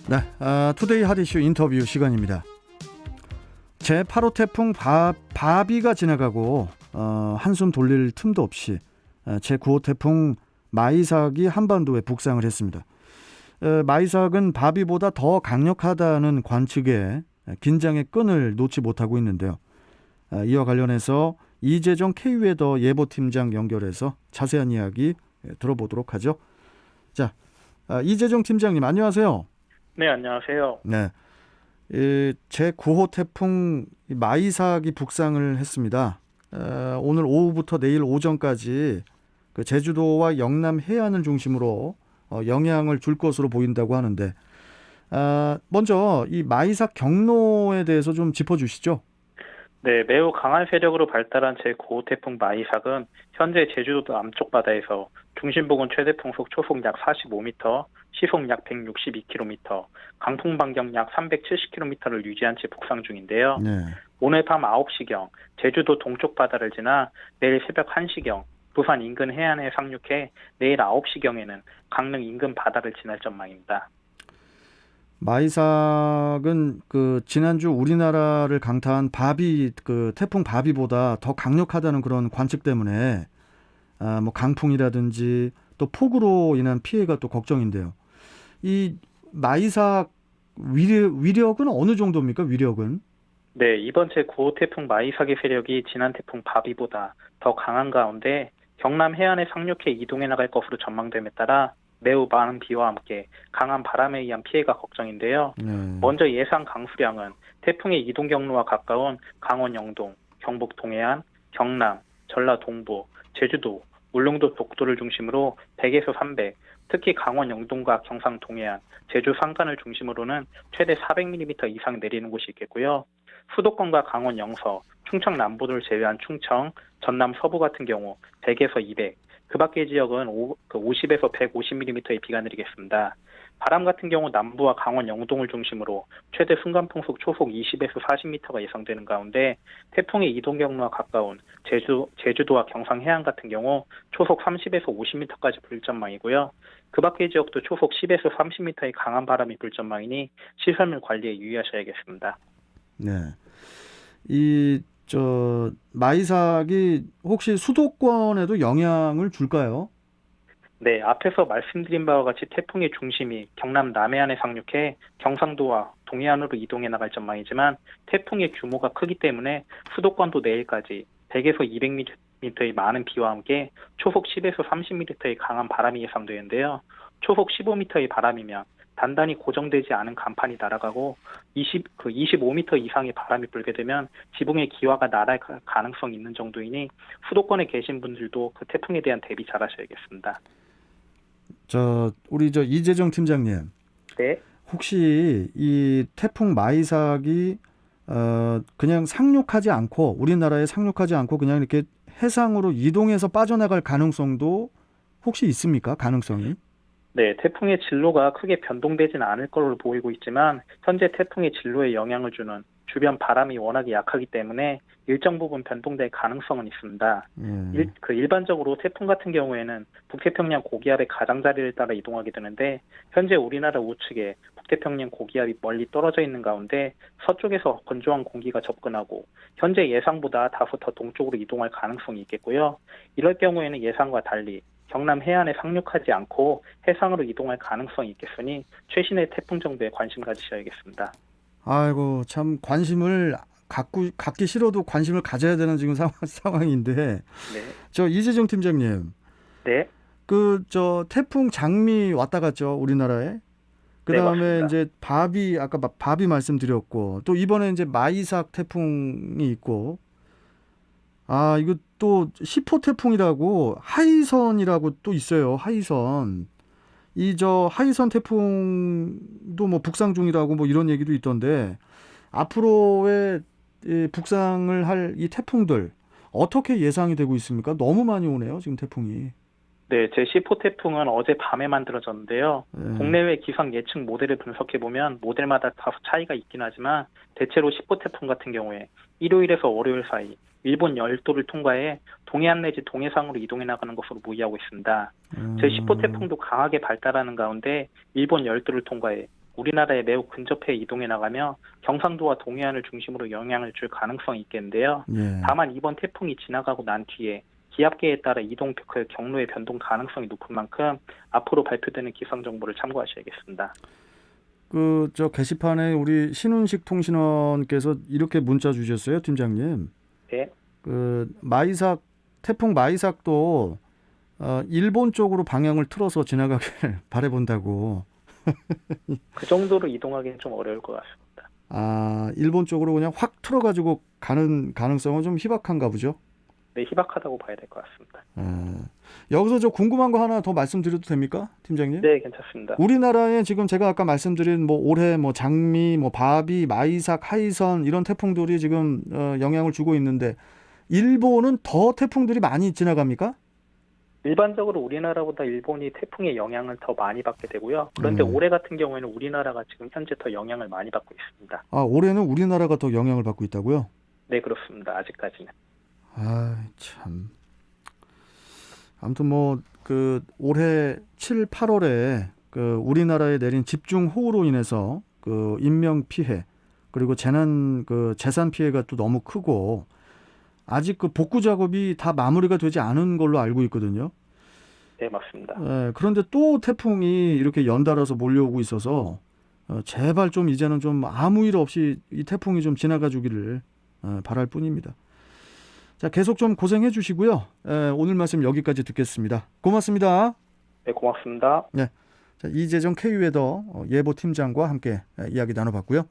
네, 투데이 핫이슈 인터뷰 시간입니다. 제8호 태풍 바비가 지나가고 한숨 돌릴 틈도 없이 제9호 태풍 마이삭이 한반도에 북상을 했습니다. 마이삭은 바비보다 더 강력하다는 관측에 긴장의 끈을 놓지 못하고 있는데요. 이와 관련해서 이재정 K웨더 예보팀장 연결해서 자세한 이야기 들어보도록 하죠. 자, 이재정 팀장님 안녕하세요. 네, 안녕하세요. 네, 제9호 태풍 마이삭이 북상을 했습니다. 오늘 오후부터 내일 오전까지 그 제주도와 영남 해안을 중심으로 영향을 줄 것으로 보인다고 하는데, 먼저 이 마이삭 경로에 대해서 좀 짚어주시죠. 네, 매우 강한 세력으로 발달한 제9호 태풍 마이삭은 현재 제주도 남쪽 바다에서 중심부근 최대 풍속 초속 약 45m, 시속 약 162km, 강풍 반경 약 370km를 유지한 채 북상 중인데요. 네. 오늘 밤 9시경 제주도 동쪽 바다를 지나 내일 새벽 1시경 부산 인근 해안에 상륙해 내일 9시경에는 강릉 인근 바다를 지날 전망입니다. 마이삭은 그 지난주 우리나라를 강타한 그 태풍 바비보다 더 강력하다는 그런 관측 때문에 뭐 강풍이라든지 또 폭우로 인한 피해가 또 걱정인데요. 이 마이삭 위력은 어느 정도입니까? 위력은? 네, 이번 제9호 태풍 마이삭의 세력이 지난 태풍 바비보다 더 강한 가운데 경남 해안에 상륙해 이동해 나갈 것으로 전망됨에 따라 매우 많은 비와 함께 강한 바람에 의한 피해가 걱정인데요. 먼저 예상 강수량은 태풍의 이동 경로와 가까운 강원 영동, 경북 동해안, 경남, 전라 동부, 제주도, 울릉도 독도를 중심으로 100에서 300, 특히 강원 영동과 경상 동해안, 제주 산간을 중심으로는 최대 400mm 이상 내리는 곳이 있겠고요. 수도권과 강원 영서, 충청 남부를 제외한 충청, 전남 서부 같은 경우 100에서 200, 그 밖의 지역은 50에서 150mm의 비가 내리겠습니다. 바람 같은 경우 남부와 강원 영동을 중심으로 최대 순간풍속 초속 20에서 40m가 예상되는 가운데 태풍의 이동 경로와 가까운 제주도와 경상 해안 같은 경우 초속 30에서 50m까지 불 전망이고요. 그 밖의 지역도 초속 10에서 30m의 강한 바람이 불 전망이니 시설물 관리에 유의하셔야겠습니다. 네. 마이삭이 혹시 수도권에도 영향을 줄까요? 네, 앞에서 말씀드린 바와 같이 태풍의 중심이 경남 남해안에 상륙해 경상도와 동해안으로 이동해 나갈 전망이지만 태풍의 규모가 크기 때문에 수도권도 내일까지 100에서 200mm의 많은 비와 함께 초속 10에서 30mm의 강한 바람이 예상되는데요. 초속 15m의 바람이면 단단히 고정되지 않은 간판이 날아가고 25m 이상의 바람이 불게 되면 지붕의 기와가 날아갈 가능성이 있는 정도이니 수도권에 계신 분들도 그 태풍에 대한 대비 잘 하셔야겠습니다. 우리 이재정 팀장님. 네. 혹시 이 태풍 마이삭이 그냥 상륙하지 않고 우리나라에 상륙하지 않고 그냥 이렇게 해상으로 이동해서 빠져나갈 가능성도 혹시 있습니까? 가능성이? 네, 태풍의 진로가 크게 변동되지는 않을 걸로 보이고 있지만 현재 태풍의 진로에 영향을 주는 주변 바람이 워낙에 약하기 때문에 일정 부분 변동될 가능성은 있습니다. 일반적으로 태풍 같은 경우에는 북태평양 고기압의 가장자리를 따라 이동하게 되는데 현재 우리나라 우측에 북태평양 고기압이 멀리 떨어져 있는 가운데 서쪽에서 건조한 공기가 접근하고 현재 예상보다 다소 더 동쪽으로 이동할 가능성이 있겠고요. 이럴 경우에는 예상과 달리 경남 해안에 상륙하지 않고 해상으로 이동할 가능성이 있겠으니 최신의 태풍 정도에 관심 가지셔야겠습니다. 아이고, 참 관심을 갖기 싫어도 관심을 가져야 되는 지금 상황인데. 네. 이재정 팀장님. 네. 태풍 장미 왔다 갔죠, 우리나라에. 그다음에 네, 이제 아까 바비 말씀드렸고 또 이번에 이제 마이삭 태풍이 있고 이거 또 10호 태풍이라고 하이선이라고 또 있어요. 하이선. 하이선 태풍도 뭐 북상 중이라고 뭐 이런 얘기도 있던데 앞으로의 북상을 할 이 태풍들 어떻게 예상이 되고 있습니까? 너무 많이 오네요, 지금 태풍이. 네, 제10호 태풍은 어제 밤에 만들어졌는데요. 국내외 기상 예측 모델을 분석해보면 모델마다 다소 차이가 있긴 하지만 대체로 10호 태풍 같은 경우에 일요일에서 월요일 사이 일본 열도를 통과해 동해안 내지 동해상으로 이동해 나가는 것으로 무의하고 있습니다. 제10호 태풍도 강하게 발달하는 가운데 일본 열도를 통과해 우리나라에 매우 근접해 이동해 나가며 경상도와 동해안을 중심으로 영향을 줄 가능성이 있겠는데요. 예. 다만 이번 태풍이 지나가고 난 뒤에 기압계에 따라 이동 그 경로의 변동 가능성이 높은 만큼 앞으로 발표되는 기상 정보를 참고하셔야겠습니다. 그 저 게시판에 우리 신훈식 통신원께서 이렇게 문자 주셨어요, 팀장님. 네. 그 마이삭 태풍 마이삭도 일본 쪽으로 방향을 틀어서 지나가길 바라본다고. 그 정도로 이동하기는 좀 어려울 것 같습니다. 아, 일본 쪽으로 그냥 확 틀어가지고 가는 가능성은 좀 희박한가 보죠. 네, 희박하다고 봐야 될 것 같습니다. 여기서 저 궁금한 거 하나 더 말씀드려도 됩니까, 팀장님? 네, 괜찮습니다. 우리나라에 지금 제가 아까 말씀드린 뭐 올해 뭐 장미, 뭐 바비, 마이삭, 하이선 이런 태풍들이 지금 영향을 주고 있는데 일본은 더 태풍들이 많이 지나갑니까? 일반적으로 우리나라보다 일본이 태풍의 영향을 더 많이 받게 되고요. 그런데 올해 같은 경우에는 우리나라가 지금 현재 더 영향을 많이 받고 있습니다. 아, 올해는 우리나라가 더 영향을 받고 있다고요? 네, 그렇습니다. 아직까지는. 아, 참. 아무튼 뭐 그 올해 7, 8월에 그 우리나라에 내린 집중호우로 인해서 그 인명 피해 그리고 재산 피해가 또 너무 크고 아직 그 복구 작업이 다 마무리가 되지 않은 걸로 알고 있거든요. 네, 맞습니다. 그런데 또 태풍이 이렇게 연달아서 몰려오고 있어서 제발 좀 이제는 좀 아무 일 없이 이 태풍이 좀 지나가 주기를 바랄 뿐입니다. 자, 계속 좀 고생해 주시고요. 오늘 말씀 여기까지 듣겠습니다. 고맙습니다. 네, 고맙습니다. 네, 자, 이재정 KU웨더 예보팀장과 함께 이야기 나눠봤고요.